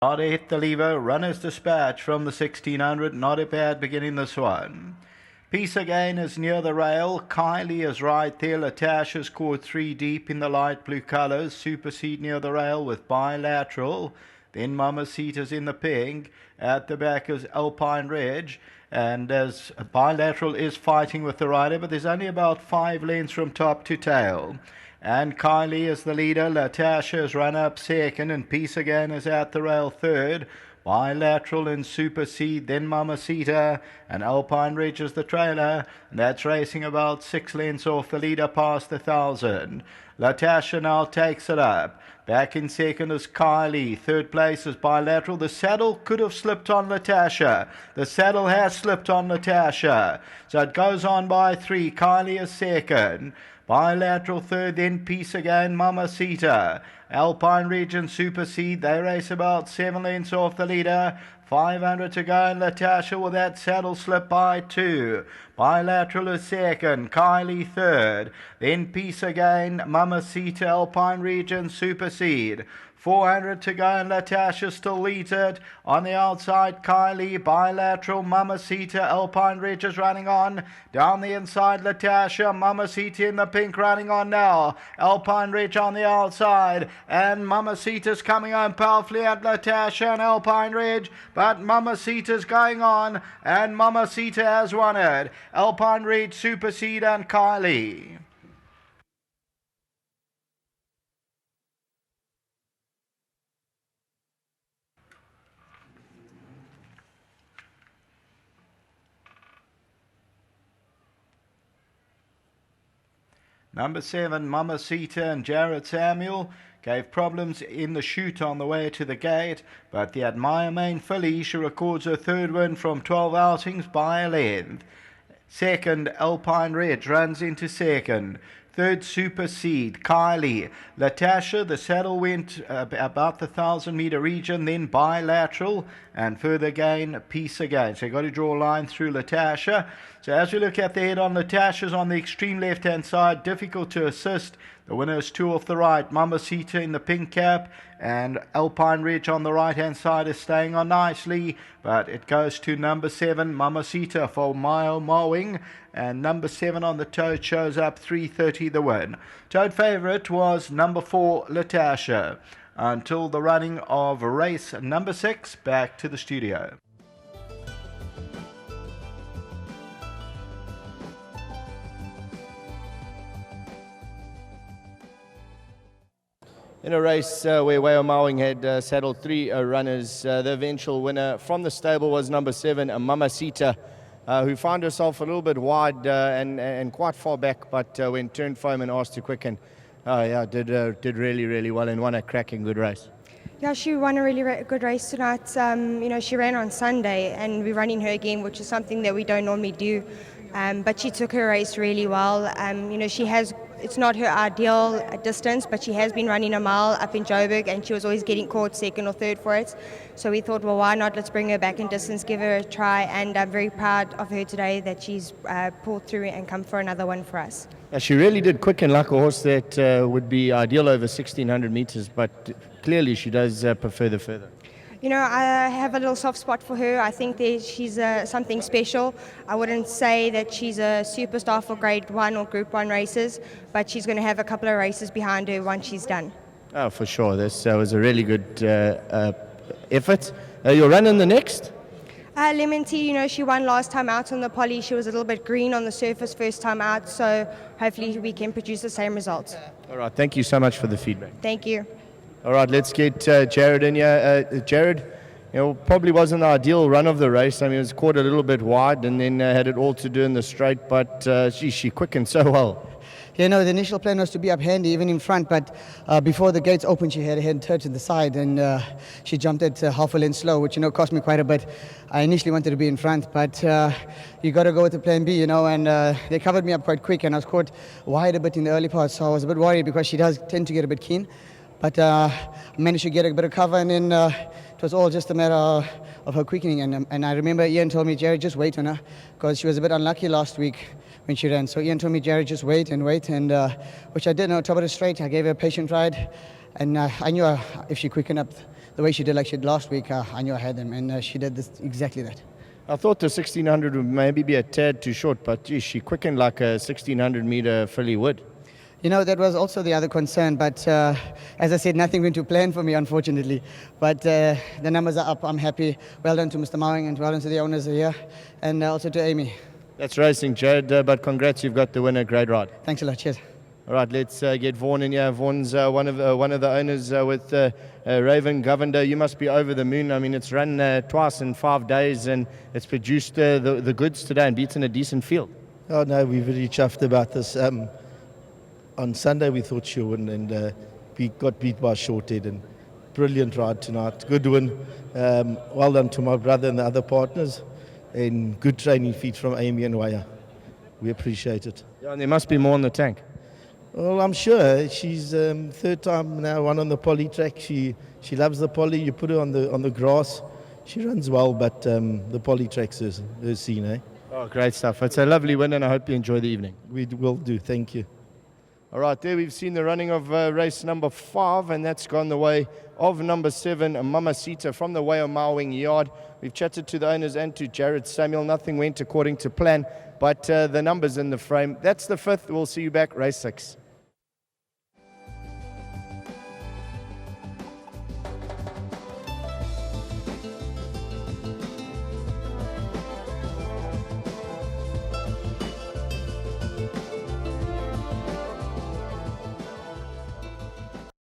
Not hit the lever, Runner's Dispatch from the 1600, not a bad beginning this one. Peace Again is near the rail, Kylie is right there, Latash has scored 3 deep in the light blue colours, Supersede near the rail with Bilateral, then MAMASITA's in the pink, at the back is Alpine Ridge, and as Bilateral is fighting with the rider, but there's only about 5 lengths from top to tail. And Kylie is the leader, Latasha is run up second, and Peace Again is at the rail third. Bilateral and Supersede, then MAMASITA, and Alpine Ridge is the trailer, and that's racing about 6 lengths off the leader past 1,000. Latasha now takes it up. Back in second is Kylie. Third place is Bilateral. The saddle could have slipped on Latasha. The saddle has slipped on Latasha. So it goes on by 3. Kylie is second. Bilateral third, then Peace Again, MAMASITA. Alpine Ridge and Supersede, they race about 7 lengths off the leader. 500 to go, and Latasha with that saddle slip by 2. Bilateral is second, Kylie third, then Peace Again, MAMASITA, Alpine Ridge and Supersede. 400 to go, and Latasha still leads it. On the outside, Kylie, Bilateral, MAMASITA, Alpine Ridge is running on. Down the inside, Latasha, MAMASITA in the pink running on now. Alpine Ridge on the outside, and MAMASITA's coming on powerfully at Latasha and Alpine Ridge, but MAMASITA's going on, and MAMASITA has won it. Alpine Ridge, Supersede and Kylie. Number 7, MAMASITA and Jared Samuel gave problems in the chute on the way to the gate, but the Admire Main filly, she records her third win from 12 outings by a length. Second, Alpine Ridge runs into second. Third, Supersede, Kylie. Latasha, the saddle went about the 1,000-metre region, then Bilateral, and further gain, Peace Again. So you've got to draw a line through Latasha. So as we look at the head on Latasha's on the extreme left-hand side, difficult to assist. The winner is 2 off the right, MAMASITA in the pink cap, and Alpine Ridge on the right-hand side is staying on nicely, but it goes to number 7, MAMASITA for mile mowing, and number 7 on the tote shows up 330 the win. Tote favourite was number 4, Latasha. Until the running of race number 6, back to the studio. In a race where Wayo Mowing had saddled 3 runners, the eventual winner from the stable was number 7, MAMASITA, who found herself a little bit wide and quite far back, but when turned foam and asked to quicken, did really, really well and won a cracking good race. Yeah, she won a really good race tonight. She ran on Sunday, and we're running her again, which is something that we don't normally do. But she took her race really well. It's not her ideal distance, but she has been running a mile up in Joburg, and she was always getting caught second or third for it. So we thought, well, why not? Let's bring her back in distance, give her a try, and I'm very proud of her today that she's pulled through and come for another one for us. Yeah, she really did quicken like a horse that would be ideal over 1,600 metres, but clearly she does prefer the further. I have a little soft spot for her. I think she's something special. I wouldn't say that she's a superstar for Grade 1 or Group 1 races, but she's going to have a couple of races behind her once she's done. Oh, for sure. This was a really good effort. You'll run in the next? Lemon Tea, she won last time out on the poly. She was a little bit green on the surface first time out, so hopefully we can produce the same results. All right. Thank you so much for the feedback. Thank you. All right, let's get Jared in here. Jared, probably wasn't the ideal run of the race. I mean, it was caught a little bit wide and then had it all to do in the straight, but she quickened so well. The initial plan was to be up handy, even in front, but before the gates opened, she had her head turned to the side, and she jumped at half a length slow, which, cost me quite a bit. I initially wanted to be in front, but you got to go with the plan B, and they covered me up quite quick, and I was caught wide a bit in the early part, so I was a bit worried because she does tend to get a bit keen. But I managed to get a bit of cover, and then it was all just a matter of her quickening. And I remember Ian told me, Jared, just wait on her, because she was a bit unlucky last week when she ran. So Ian told me, Jared, just wait, and which I did. On top of the straight, I gave her a patient ride, and I knew if she quickened up the the way she did like she did last week, I knew I had them, and she did exactly that. I thought the 1600 would maybe be a tad too short, but geez, she quickened like a 1600 meter filly would. You know, that was also the other concern, but as I said, nothing went to plan for me, unfortunately. But the numbers are up. I'm happy. Well done to Mr. Mowing and well done to the owners here, and also to Amy. That's racing, Jared, but congrats, you've got the winner. Great ride. Thanks a lot. Cheers. All right, let's get Vaughan in here. Vaughan's one of the owners with Raven Governor. You must be over the moon. I mean, it's run twice in 5 days, and it's produced the goods today and beaten a decent field. Oh no, we're very chuffed about this. On Sunday we thought she would, and we got beat by Shorthead. And brilliant ride tonight. Good win. Well done to my brother and the other partners, and good training feet from Amy and Waya. We appreciate it. Yeah, and there must be more in the tank. Well, I'm sure she's third time now run on the poly track. She loves the poly. You put her on the grass, she runs well, but the poly track's her scene, eh? Oh, great stuff. It's a lovely win, and I hope you enjoy the evening. We will do. Thank you. All right, there we've seen the running of race number 5, and that's gone the way of number 7, MAMASITA from the Way of Mowing Yard. We've chatted to the owners and to Jared Samuel. Nothing went according to plan, but the numbers in the frame. That's the 5th. We'll see you back, race 6.